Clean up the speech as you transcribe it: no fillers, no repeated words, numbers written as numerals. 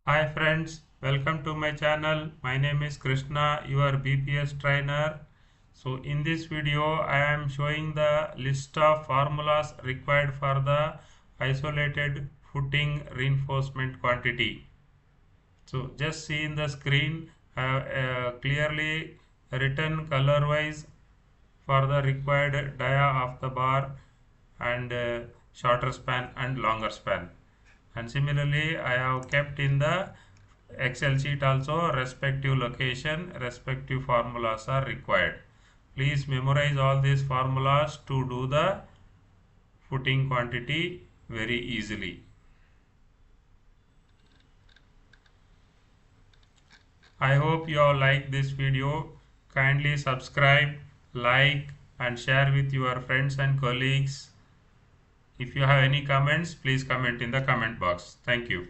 Hi friends, welcome to my channel. My name is Krishna, your BPS trainer. So in this video, I am showing the list of formulas required for the isolated footing reinforcement quantity. So just see in the screen, clearly written color wise for the required dia of the bar and shorter span and longer span. And similarly I have kept in the Excel sheet also respective location, respective formulas are required. Please memorize all these formulas to do the footing quantity very easily. I hope you all like this video. Kindly subscribe, like and share with your friends and colleagues. If you have any comments, please comment in the comment box. Thank you.